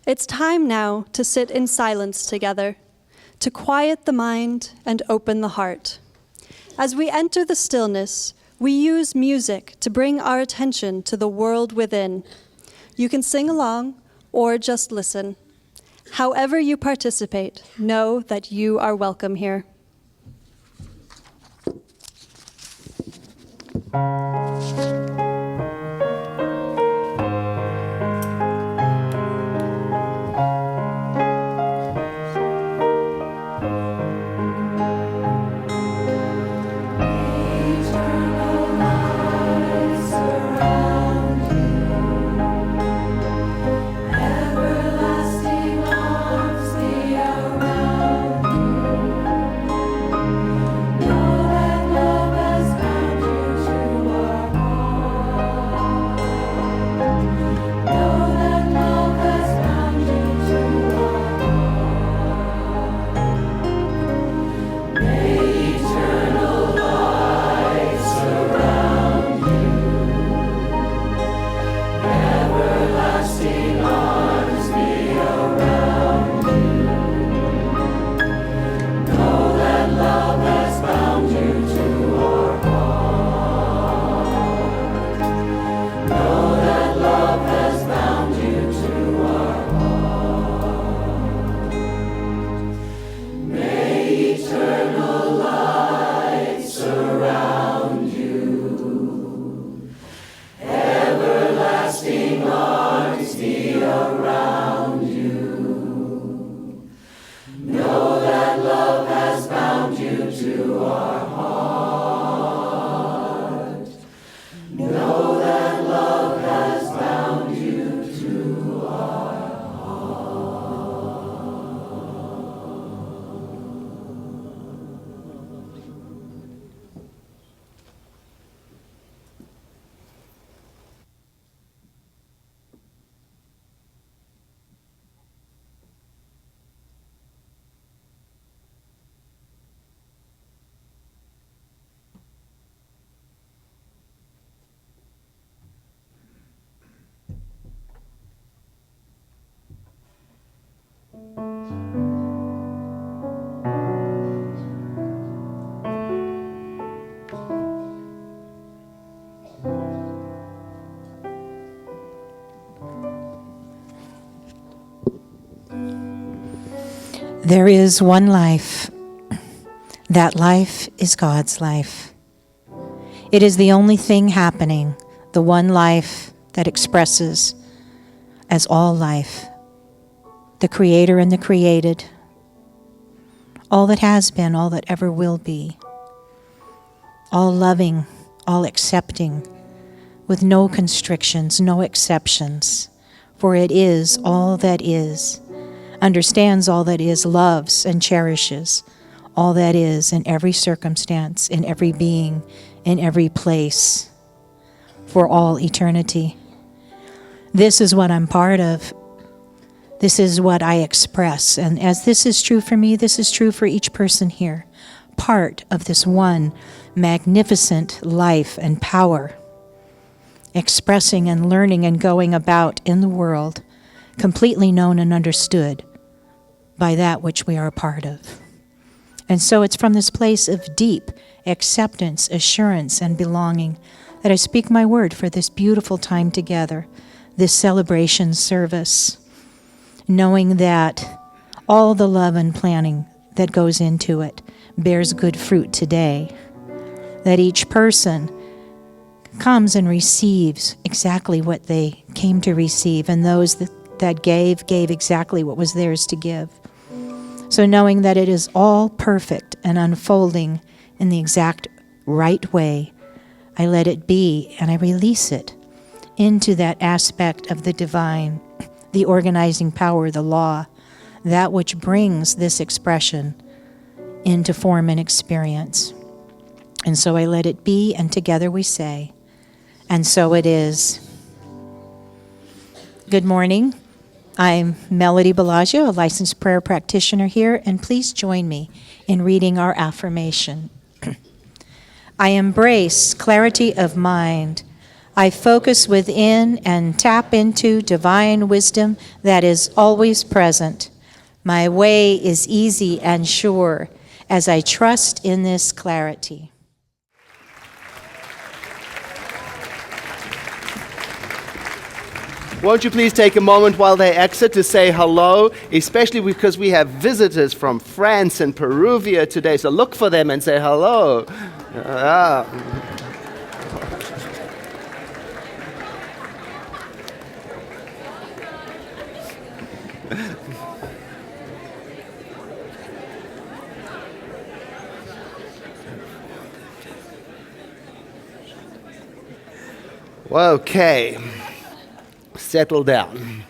It's time now to sit in silence together, to quiet the mind and open the heart. As we enter the stillness, we use music to bring our attention to the world within. You can sing along or just listen. However you participate, know that you are welcome here. Everlasting arms be around you. There is one life. That life is God's life. It is the only thing happening, the one life that expresses as all life, the creator and the created, all that has been, all that ever will be, all loving, all accepting, with no constrictions, no exceptions, for it is all that is, understands all that is, loves and cherishes all that is in every circumstance, in every being, in every place, for all eternity. This is what I'm part of. This is what I express. And as this is true for me, this is true for each person here. Part of this one magnificent life and power, expressing and learning and going about in the world, completely known and understood by that which we are a part of. And so it's from this place of deep acceptance, assurance, and belonging that I speak my word for this beautiful time together, this celebration service, knowing that all the love and planning that goes into it bears good fruit today, that each person comes and receives exactly what they came to receive, and those that gave exactly what was theirs to give. So knowing that it is all perfect and unfolding in the exact right way, I let it be and I release it into that aspect of the divine, the organizing power, the law, that which brings this expression into form and experience. And so I let it be, and together we say, and so it is. Good morning. I'm Melody Bellagio, a licensed prayer practitioner here, and please join me in reading our affirmation. I embrace clarity of mind. I focus within and tap into divine wisdom that is always present. My way is easy and sure as I trust in this clarity. Won't you please take a moment while they exit to say hello, especially because we have visitors from France and Perugia today, so look for them and say hello. Okay. Settle down.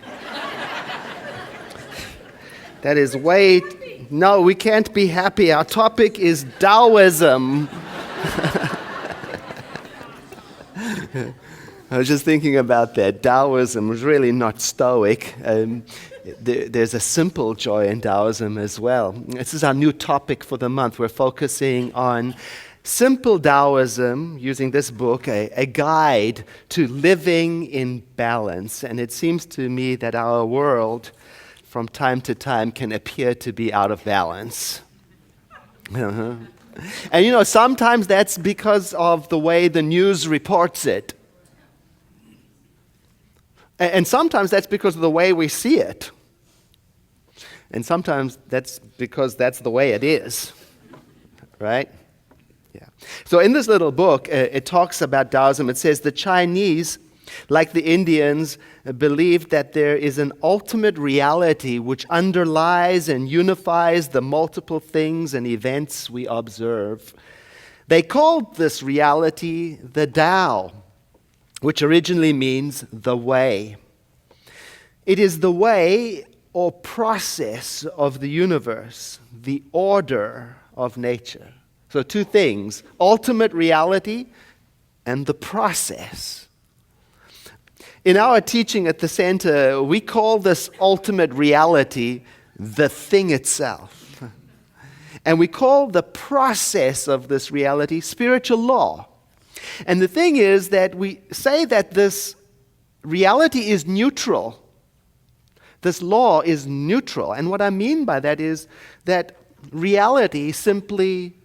That is no, we can't be happy. Our topic is Taoism. I was just thinking about that. Taoism was really not Stoic. There's a simple joy in Taoism as well. This is our new topic for the month. We're focusing on simple Taoism, using this book, a guide to living in balance. And it seems to me that our world, from time to time, can appear to be out of balance. And sometimes that's because of the way the news reports it. And sometimes that's because of the way we see it. And sometimes that's because that's the way it is. Right? Yeah. So in this little book, it talks about Taoism. It says the Chinese, like the Indians, believe that there is an ultimate reality which underlies and unifies the multiple things and events we observe. They called this reality the Tao, which originally means the way. It is the way or process of the universe, the order of nature. So two things, ultimate reality and the process. In our teaching at the center, we call this ultimate reality the thing itself. And we call the process of this reality spiritual law. And the thing is that we say that this reality is neutral. This law is neutral. And what I mean by that is that reality simply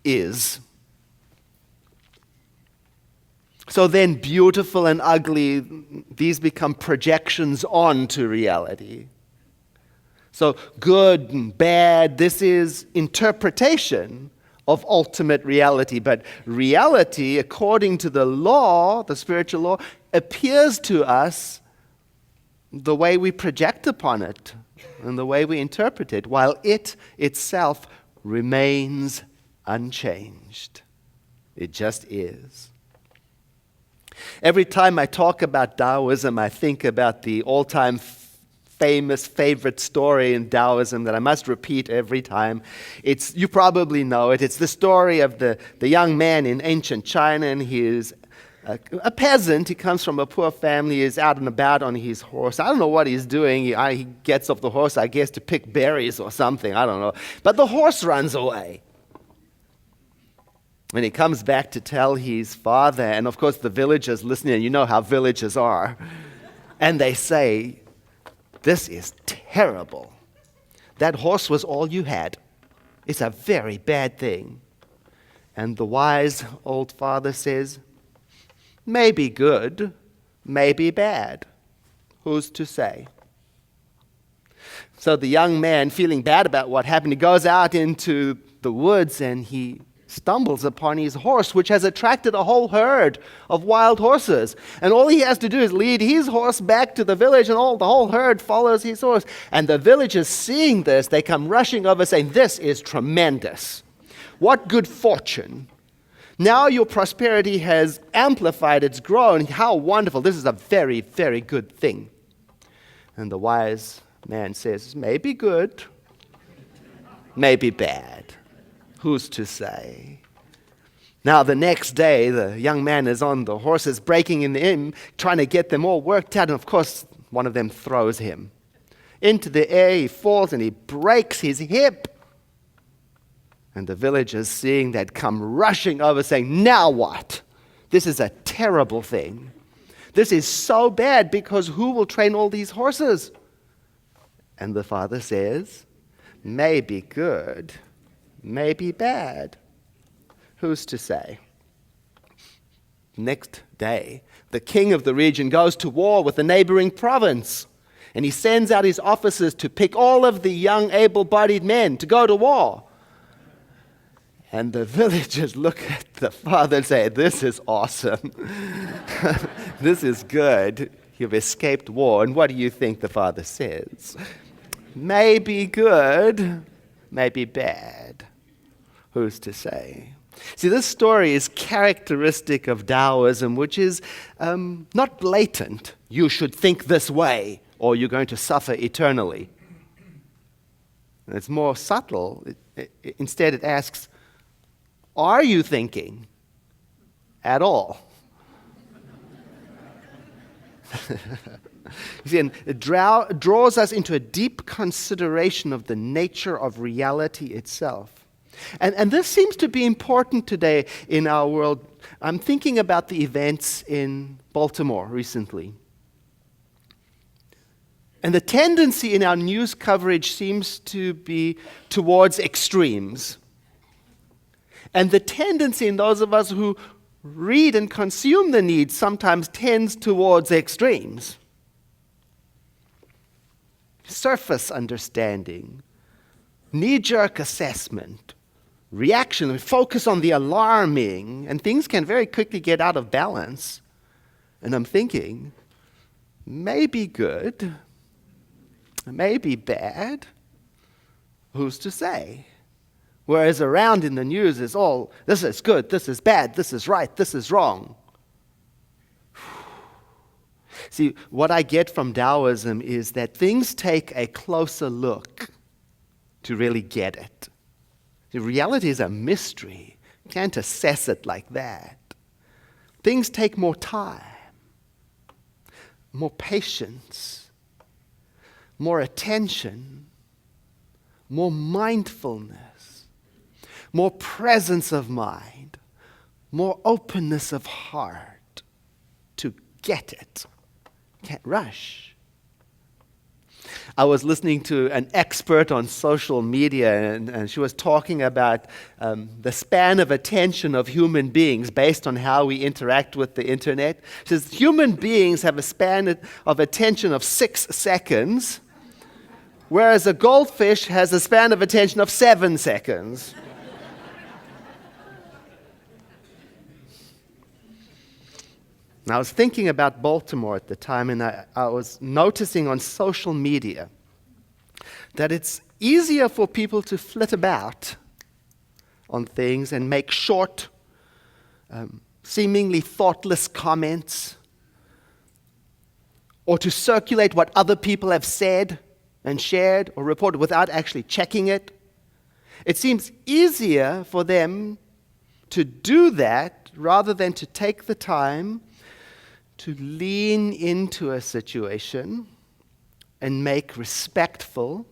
is. So then beautiful and ugly, these become projections onto reality. So good and bad, this is interpretation of ultimate reality. But reality, according to the law, the spiritual law, appears to us the way we project upon it and the way we interpret it, while it itself remains unchanged. It just is. Every time I talk about Taoism, I think about the all-time famous favorite story in Taoism that I must repeat every time. You probably know it. It's the story of the young man in ancient China, and he is a peasant. He comes from a poor family. He's out and about on his horse. I don't know what he's doing. He gets off the horse, I guess, to pick berries or something. I don't know. But the horse runs away. And he comes back to tell his father, and of course the villagers listening, and you know how villagers are, and they say, "This is terrible. That horse was all you had. It's a very bad thing." And the wise old father says, "Maybe good, maybe bad. Who's to say?" So the young man, feeling bad about what happened, he goes out into the woods and he stumbles upon his horse, which has attracted a whole herd of wild horses. And all he has to do is lead his horse back to the village, and the whole herd follows his horse. And the villagers, seeing this, they come rushing over saying, "This is tremendous. What good fortune. Now your prosperity has amplified, it's grown. How wonderful. This is a very, very good thing." And the wise man says, "Maybe good, maybe bad. Who's to say?" Now the next day, the young man is on the horses, breaking in the inn, trying to get them all worked out. And of course, one of them throws him into the air. He falls and he breaks his hip. And the villagers, seeing that, come rushing over saying, "Now what? This is a terrible thing. This is so bad, because who will train all these horses?" And the father says, "Maybe good, maybe bad. Who's to say?" Next day, the king of the region goes to war with the neighboring province. And he sends out his officers to pick all of the young, able-bodied men to go to war. And the villagers look at the father and say, "This is awesome. This is good. You've escaped war." And what do you think the father says? "Maybe good, maybe bad. Who's to say?" See, this story is characteristic of Taoism, which is not blatant. You should think this way, or you're going to suffer eternally. It's more subtle. Instead, it asks, are you thinking at all? You see, and it draws us into a deep consideration of the nature of reality itself. And this seems to be important today in our world. I'm thinking about the events in Baltimore recently. And the tendency in our news coverage seems to be towards extremes. And the tendency in those of us who read and consume the news sometimes tends towards extremes. Surface understanding, knee-jerk assessment, reaction, focus on the alarming, and things can very quickly get out of balance. And I'm thinking, maybe good, maybe bad, who's to say? Whereas around in the news is all, this is good, this is bad, this is right, this is wrong. See, what I get from Taoism is that things take a closer look to really get it. The reality is a mystery. You can't assess it like that. Things take more time, more patience, more attention, more mindfulness, more presence of mind, more openness of heart to get it. Can't rush. I was listening to an expert on social media, and she was talking about the span of attention of human beings based on how we interact with the internet. She says human beings have a span of attention of 6 seconds, whereas a goldfish has a span of attention of 7 seconds. And I was thinking about Baltimore at the time, and I was noticing on social media that it's easier for people to flit about on things and make short, seemingly thoughtless comments, or to circulate what other people have said and shared or reported without actually checking it. It seems easier for them to do that rather than to take the time to lean into a situation and make respectful,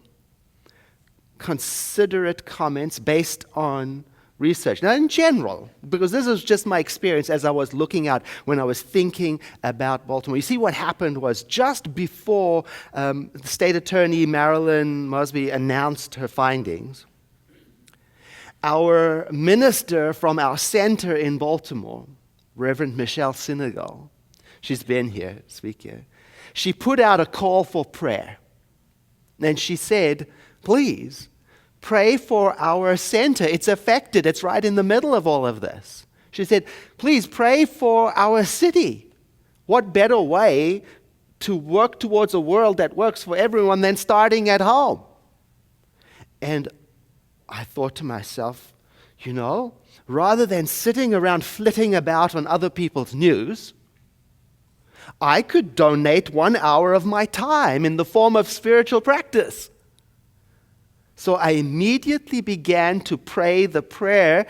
considerate comments based on research. Now, in general, because this is just my experience as I was looking out when I was thinking about Baltimore. You see, what happened was just before the State Attorney Marilyn Mosby announced her findings, our minister from our center in Baltimore, Reverend Michelle Sinegal, she's been here, speak here. She put out a call for prayer. And she said, please, pray for our center. It's affected. It's right in the middle of all of this. She said, please pray for our city. What better way to work towards a world that works for everyone than starting at home? And I thought to myself, rather than sitting around flitting about on other people's news, I could donate 1 hour of my time in the form of spiritual practice. So I immediately began to pray the prayer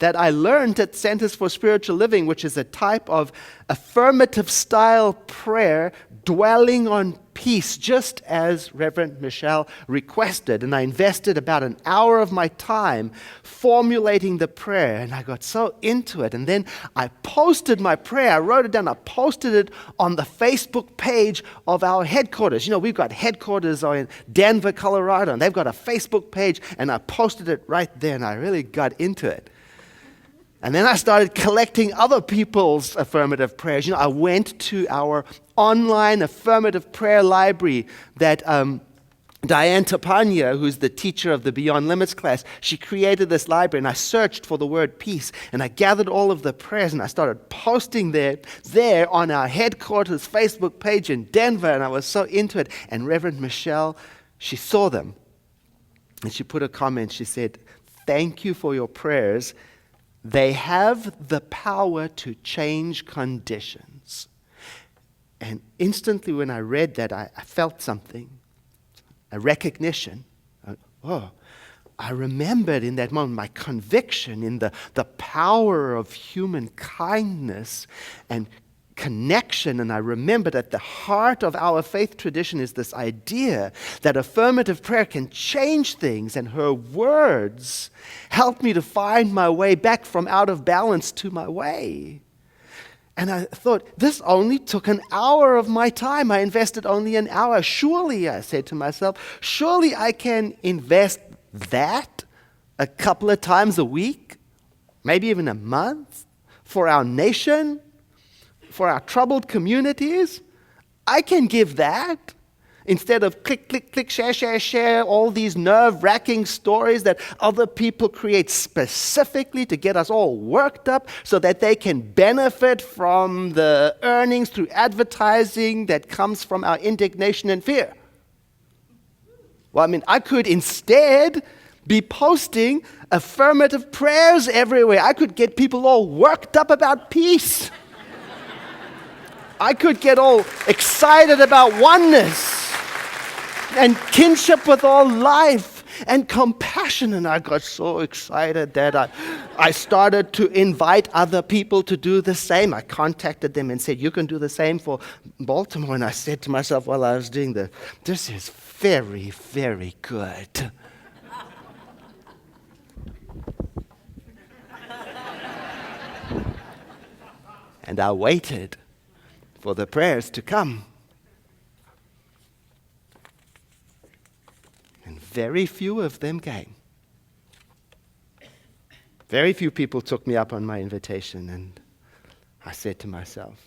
that I learned at Centers for Spiritual Living, which is a type of affirmative style prayer dwelling on peace, just as Reverend Michelle requested. And I invested about an hour of my time formulating the prayer, and I got so into it. And then I posted my prayer. I wrote it down. I posted it on the Facebook page of our headquarters. We've got headquarters in Denver, Colorado, and they've got a Facebook page, and I posted it right there, and I really got into it. And then I started collecting other people's affirmative prayers. I went to our online affirmative prayer library that Diane Tapania, who's the teacher of the Beyond Limits class, she created this library, and I searched for the word peace, and I gathered all of the prayers, and I started posting there on our headquarters Facebook page in Denver, and I was so into it. And Reverend Michelle, she saw them, and she put a comment. She said, thank you for your prayers. They have the power to change conditions. And instantly when I read that, I felt something, a recognition. I remembered in that moment my conviction in the power of human kindness and connection. And I remembered at the heart of our faith tradition is this idea that affirmative prayer can change things, and her words helped me to find my way back from out of balance to my way. And I thought, this only took an hour of my time. I invested only an hour. Surely, I said to myself, surely I can invest that a couple of times a week, maybe even a month, for our nation, for our troubled communities. I can give that instead of click, click, click, share, all these nerve-wracking stories that other people create specifically to get us all worked up so that they can benefit from the earnings through advertising that comes from our indignation and fear. Well, I could instead be posting affirmative prayers everywhere. I could get people all worked up about peace. I could get all excited about oneness and kinship with all life and compassion. And I got so excited that I started to invite other people to do the same. I contacted them and said, you can do the same for Baltimore. And I said to myself while I was doing this is very, very good. And I waited for the prayers to come. very few of them came. Very few people took me up on my invitation, and I said to myself,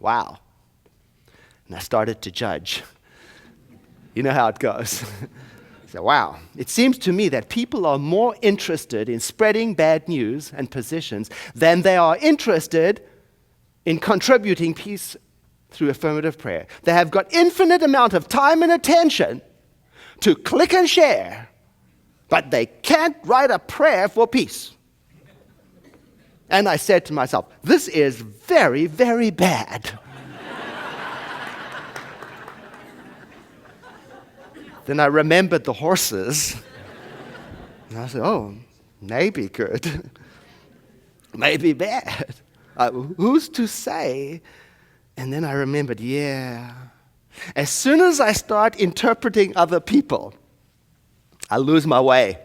wow. And I started to judge. You know how it goes. So, wow, it seems to me that people are more interested in spreading bad news and positions than they are interested in contributing peace through affirmative prayer. They have got infinite amount of time and attention to click and share, but they can't write a prayer for peace. And I said to myself, this is very, very bad. Then I remembered the horses. And I said, oh, maybe good. Maybe bad. Who's to say? And then I remembered, yeah. As soon as I start interpreting other people, I lose my way.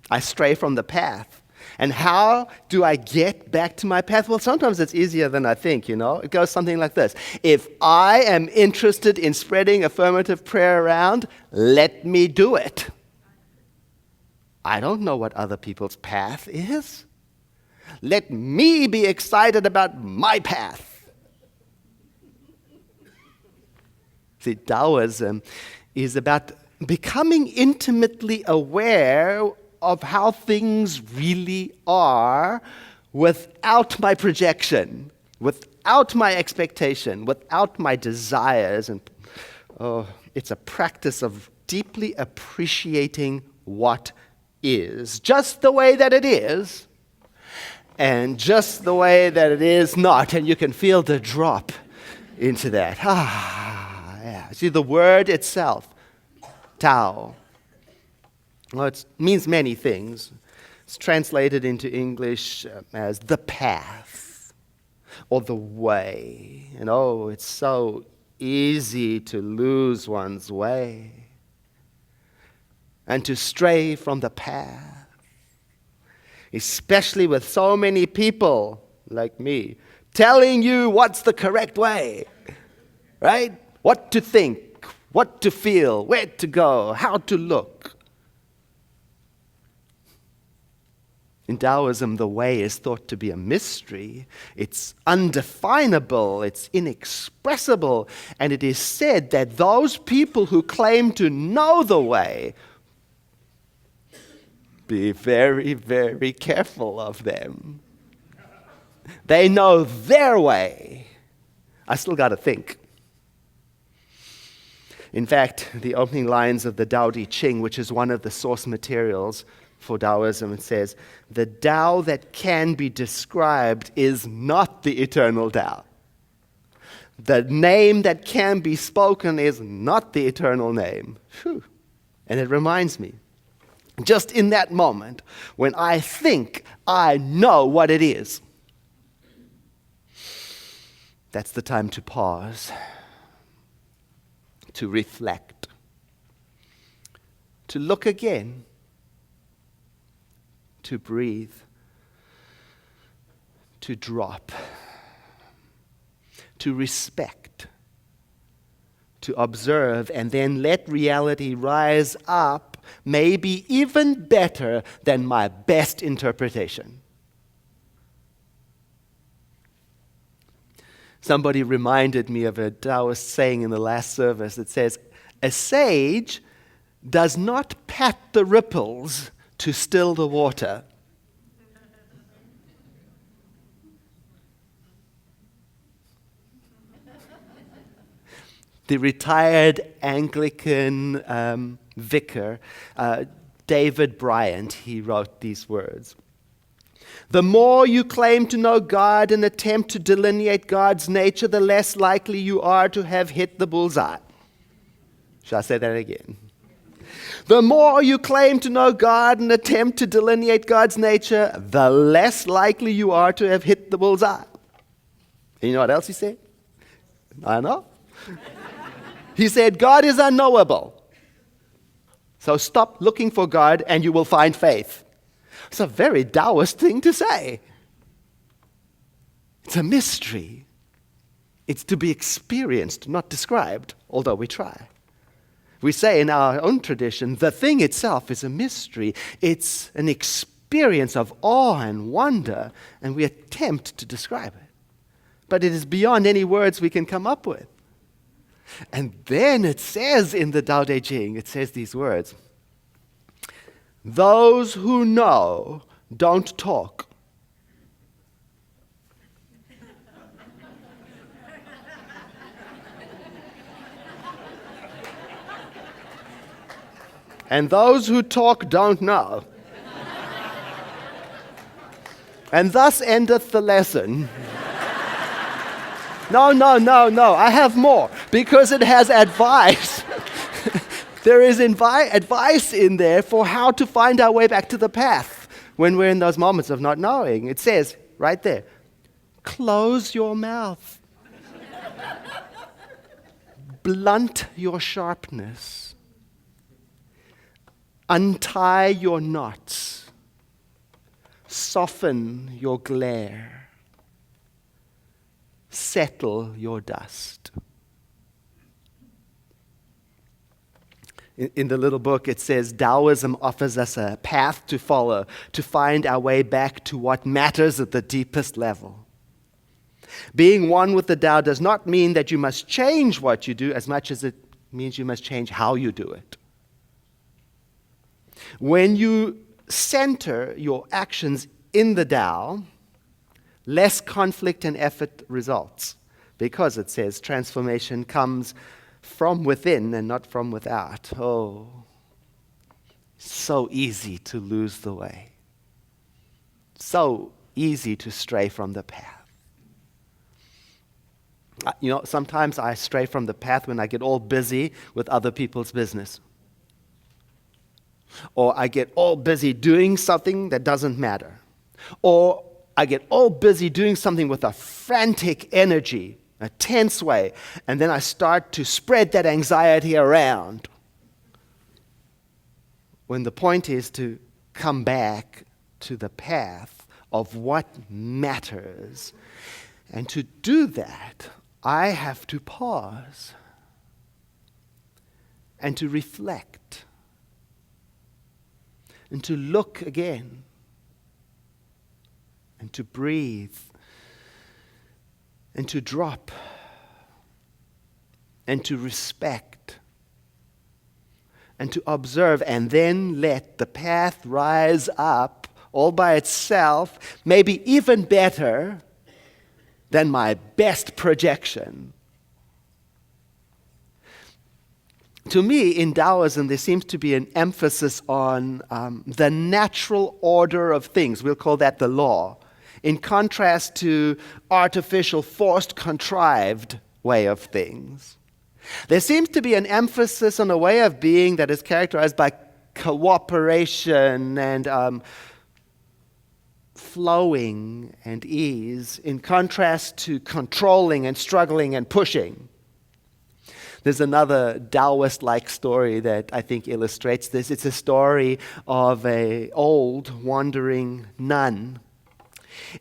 I stray from the path. And how do I get back to my path? Well, sometimes it's easier than I think, you know. It goes something like this. If I am interested in spreading affirmative prayer around, let me do it. I don't know what other people's path is. Let me be excited about my path. See, Taoism is about becoming intimately aware of how things really are without my projection, without my expectation, without my desires. And it's a practice of deeply appreciating what is, just the way that it is, and just the way that it is not. And you can feel the drop into that. Yeah. See, the word itself, Tao, well, it means many things. It's translated into English as the path or the way. And it's so easy to lose one's way and to stray from the path, especially with so many people like me telling you what's the correct way, right? What to think, what to feel, where to go, how to look. In Taoism, the way is thought to be a mystery. It's undefinable, it's inexpressible, and it is said that those people who claim to know the way, be very, very careful of them. They know their way. I still got to think. In fact, the opening lines of the Tao Te Ching, which is one of the source materials for Taoism, it says, the Tao that can be described is not the eternal Tao. The name that can be spoken is not the eternal name. Whew. And it reminds me, just in that moment, when I think I know what it is, that's the time to pause, to reflect, to look again, to breathe, to drop, to respect, to observe, and then let reality rise up, maybe even better than my best interpretation. Somebody reminded me of a Taoist saying in the last service that says, a sage does not pat the ripples to still the water. The retired Anglican vicar, David Bryant, he wrote these words. The more you claim to know God and attempt to delineate God's nature, the less likely you are to have hit the bullseye. Shall I say that again? The more you claim to know God and attempt to delineate God's nature, the less likely you are to have hit the bullseye. And you know what else he said? I know. He said, God is unknowable. So stop looking for God and you will find faith. It's a very Taoist thing to say. It's a mystery. It's to be experienced, not described, although we try. We say in our own tradition, the thing itself is a mystery. It's an experience of awe and wonder, and we attempt to describe it. But it is beyond any words we can come up with. And then it says in the Tao Te Ching, it says these words, "Those who know don't talk." And those who talk don't know. And thus endeth the lesson. No, I have more, because it has advice. There is advice in there for how to find our way back to the path when we're in those moments of not knowing. It says right there, close your mouth. Blunt your sharpness. Untie your knots. Soften your glare. Settle your dust. In the little book, it says Taoism offers us a path to follow to find our way back to what matters at the deepest level. Being one with the Tao does not mean that you must change what you do as much as it means you must change how you do it. When you center your actions in the Tao, less conflict and effort results, because it says transformation comes from within and not from without. Oh, so easy to lose the way. So easy to stray from the path. Sometimes I stray from the path when I get all busy with other people's business. Or I get all busy doing something that doesn't matter. Or I get all busy doing something with a frantic energy, a tense way, and then I start to spread that anxiety around. When the point is to come back to the path of what matters. And to do that, I have to pause and to reflect and to look again and to breathe and to drop and to respect and to observe, and then let the path rise up all by itself, maybe even better than my best projection. To me, in Taoism, there seems to be an emphasis on the natural order of things. We'll call that the law, in contrast to artificial, forced, contrived way of things. There seems to be an emphasis on a way of being that is characterized by cooperation and flowing and ease, in contrast to controlling and struggling and pushing. There's another Taoist-like story that I think illustrates this. It's a story of an old wandering nun.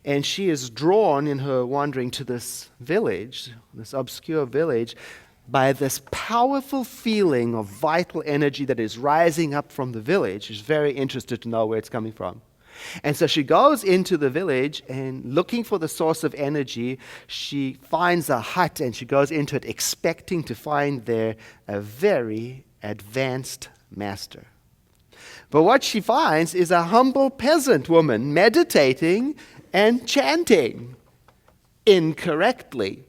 And she is drawn in her wandering to this village, this obscure village, by this powerful feeling of vital energy that is rising up from the village. She's very interested to know where it's coming from. And so she goes into the village, and looking for the source of energy, she finds a hut, and she goes into it expecting to find there a very advanced master. But what she finds is a humble peasant woman meditating and chanting incorrectly.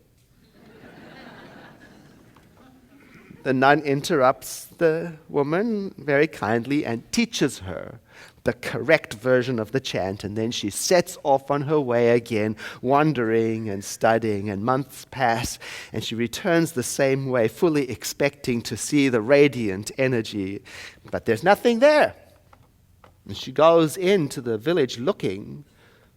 The nun interrupts the woman very kindly and teaches her the correct version of the chant, and then she sets off on her way again, wandering and studying, and months pass, and she returns the same way, fully expecting to see the radiant energy, but there's nothing there. And she goes into the village looking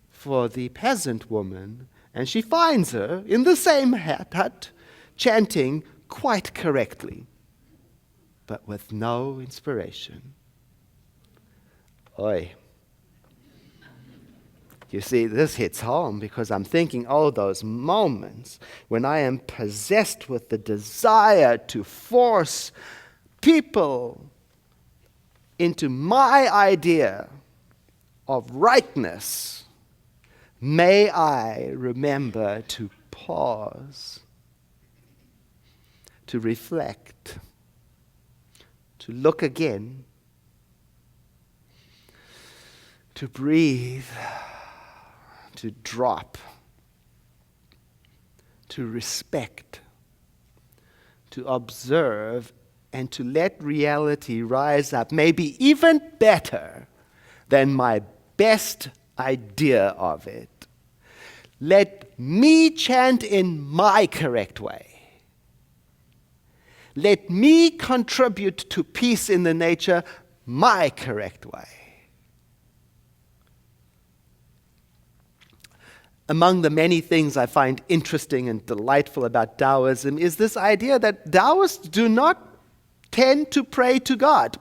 for the peasant woman, and she finds her in the same hut, chanting quite correctly, but with no inspiration. Oi. You see, this hits home because I'm thinking, those moments when I am possessed with the desire to force people into my idea of rightness, may I remember to pause, to reflect, to look again, to breathe, to drop, to respect, to observe, and to let reality rise up, maybe even better than my best idea of it. Let me chant in my correct way. Let me contribute to peace in the nature my correct way. Among the many things I find interesting and delightful about Taoism is this idea that Taoists do not tend to pray to God.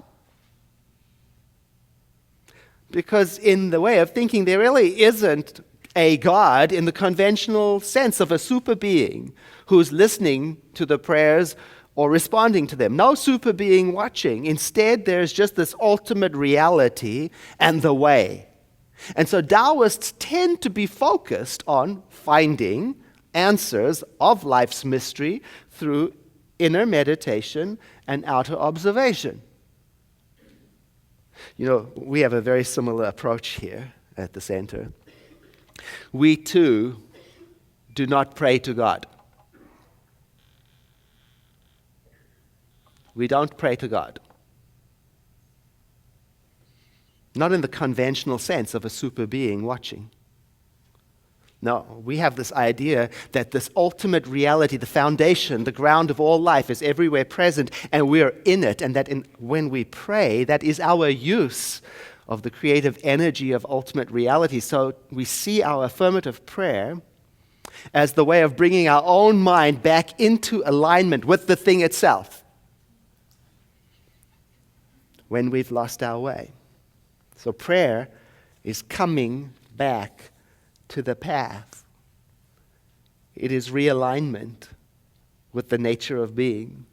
Because in the way of thinking, there really isn't a God in the conventional sense of a super being who's listening to the prayers or responding to them. No super being watching. Instead, there's just this ultimate reality and the way. And so Taoists tend to be focused on finding answers of life's mystery through inner meditation and outer observation. You know, we have a very similar approach here at the center. We too do not pray to God. We don't pray to God. Not in the conventional sense of a super being watching. No, we have this idea that this ultimate reality, the foundation, the ground of all life is everywhere present and we are in it, and that when we pray, that is our use of the creative energy of ultimate reality. So we see our affirmative prayer as the way of bringing our own mind back into alignment with the thing itself when we've lost our way. So prayer is coming back to the path. It is realignment with the nature of being.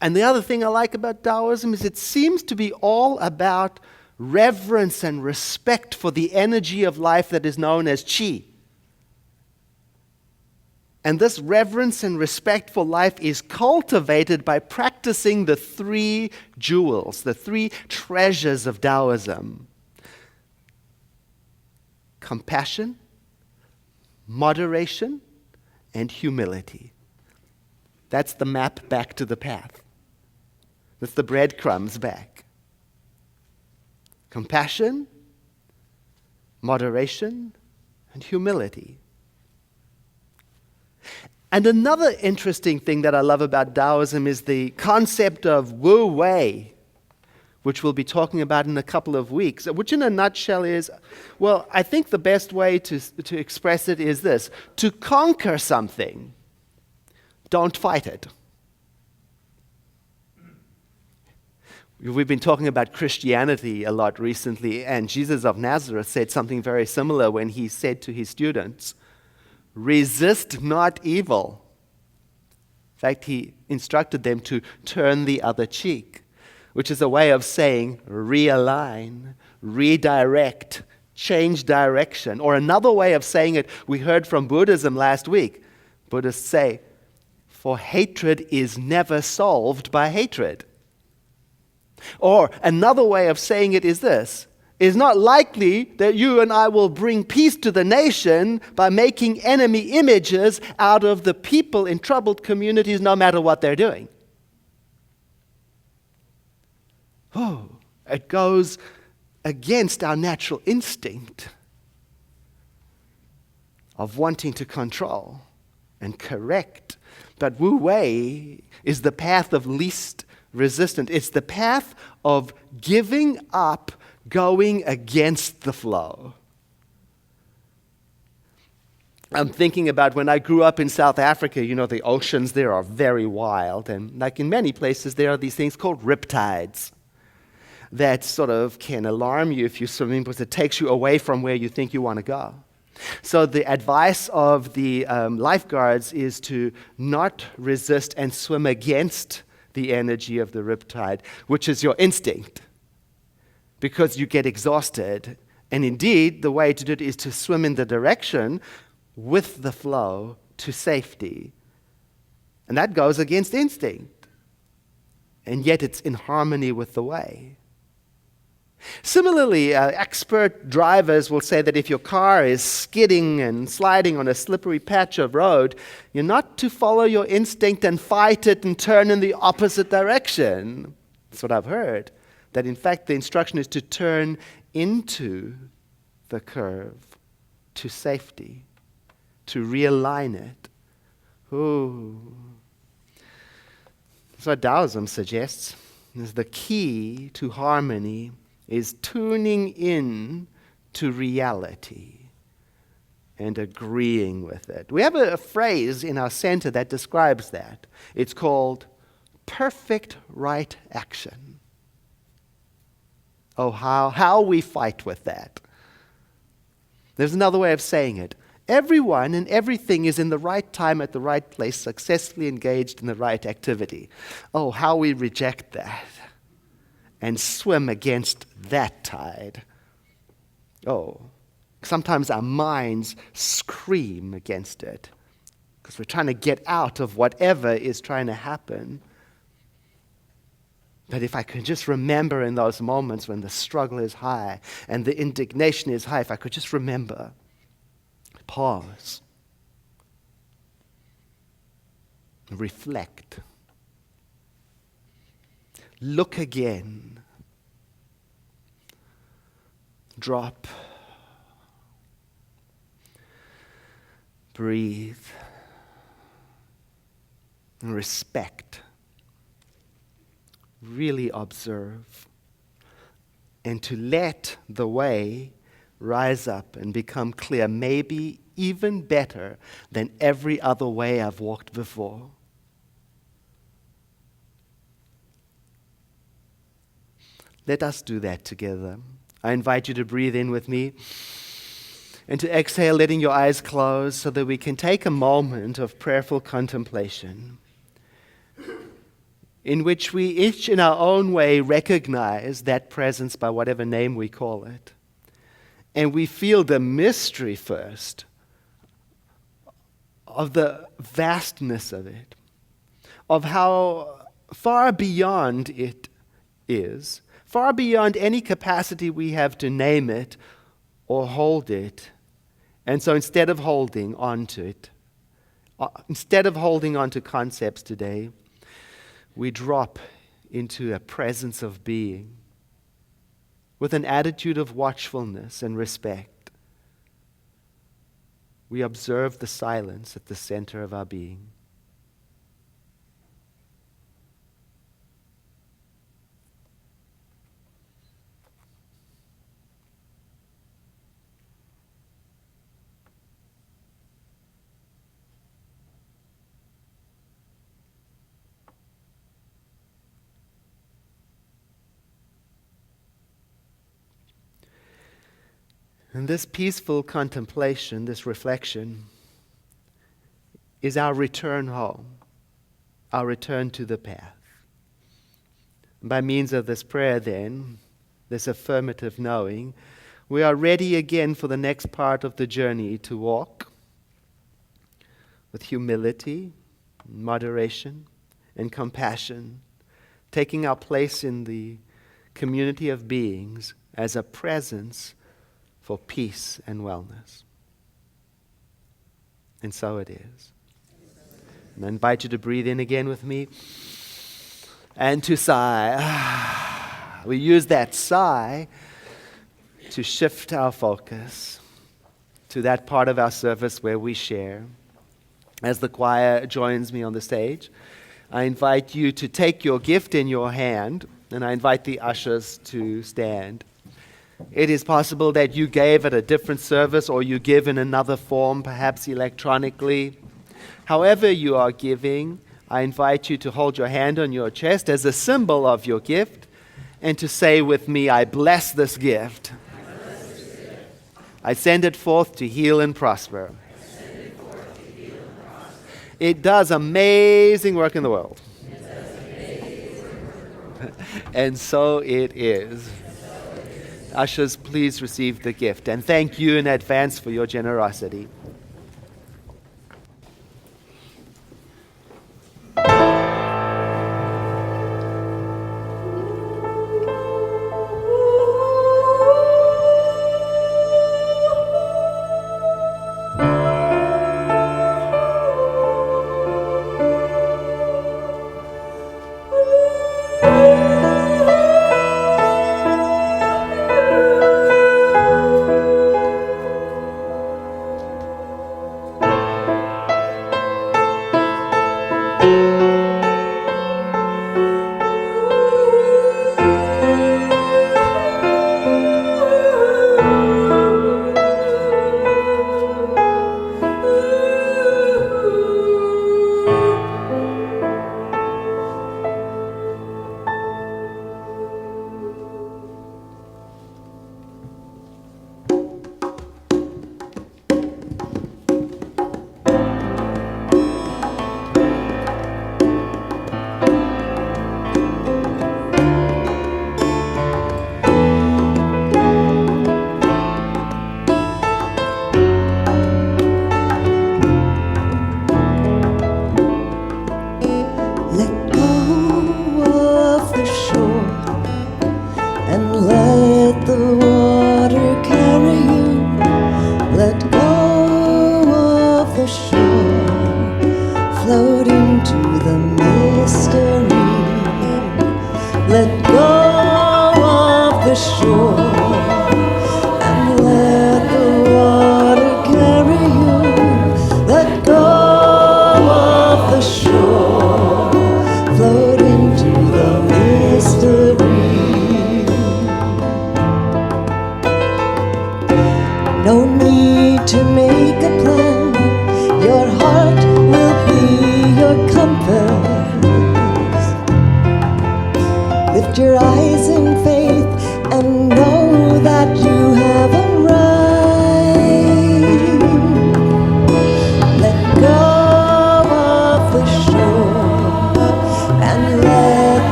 And the other thing I like about Taoism is it seems to be all about reverence and respect for the energy of life that is known as qi. And this reverence and respect for life is cultivated by practicing the three jewels, the three treasures of Taoism: compassion, moderation, and humility. That's the map back to the path. That's the breadcrumbs back. Compassion, moderation, and humility. And another interesting thing that I love about Taoism is the concept of Wu Wei, which we'll be talking about in a couple of weeks, which in a nutshell is, well, I think the best way to express it is this: to conquer something, don't fight it. We've been talking about Christianity a lot recently, and Jesus of Nazareth said something very similar when he said to his students, resist not evil. In fact, he instructed them to turn the other cheek, which is a way of saying realign, redirect, change direction. Or another way of saying it, we heard from Buddhism last week. Buddhists say, for hatred is never solved by hatred. Or another way of saying it is this: it's not likely that you and I will bring peace to the nation by making enemy images out of the people in troubled communities, no matter what they're doing. Oh, it goes against our natural instinct of wanting to control and correct. But Wu Wei is the path of least resistance. It's the path of giving up, going against the flow. I'm thinking about when I grew up in South Africa. You know, the oceans there are very wild, and like in many places, there are these things called riptides that sort of can alarm you if you're swimming because it takes you away from where you think you want to go. So the advice of the lifeguards is to not resist and swim against the energy of the riptide, which is your instinct, because you get exhausted. And indeed, the way to do it is to swim in the direction with the flow to safety. And that goes against instinct. And yet it's in harmony with the way. Similarly, expert drivers will say that if your car is skidding and sliding on a slippery patch of road, you're not to follow your instinct and fight it and turn in the opposite direction. That's what I've heard. That in fact the instruction is to turn into the curve to safety, to realign it. Ooh. That's what Taoism suggests. Is the key to harmony is tuning in to reality and agreeing with it. We have a phrase in our center that describes that. It's called perfect right action. Oh, how we fight with that. There's another way of saying it. Everyone and everything is in the right time at the right place, successfully engaged in the right activity. Oh, how we reject that and swim against that tide. Oh, sometimes our minds scream against it because we're trying to get out of whatever is trying to happen. But if I could just remember in those moments when the struggle is high and the indignation is high, if I could just remember, pause, reflect, look again, drop, breathe, and respect. Really observe, and to let the way rise up and become clear, maybe even better than every other way I've walked before. Let us do that together. I invite you to breathe in with me and to exhale, letting your eyes close so that we can take a moment of prayerful contemplation in which we each in our own way recognize that presence by whatever name we call it. And we feel the mystery first of the vastness of it, of how far beyond it is, far beyond any capacity we have to name it or hold it. And so instead of holding on to it, instead of holding on to concepts today, we drop into a presence of being with an attitude of watchfulness and respect. We observe the silence at the center of our being. And this peaceful contemplation, this reflection, is our return home, our return to the path. By means of this prayer, then, this affirmative knowing, we are ready again for the next part of the journey to walk with humility, moderation, and compassion, taking our place in the community of beings as a presence for peace and wellness. And so it is. And I invite you to breathe in again with me and to sigh. We use that sigh to shift our focus to that part of our service where we share. As the choir joins me on the stage, I invite you to take your gift in your hand, and I invite the ushers to stand. It is possible that you gave at a different service or you give in another form, perhaps electronically. However you are giving, I invite you to hold your hand on your chest as a symbol of your gift and to say with me, I bless this gift. I send it forth to heal and prosper. It does amazing work in the world. And so it is. Ushers, please receive the gift. And thank you in advance for your generosity.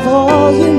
All you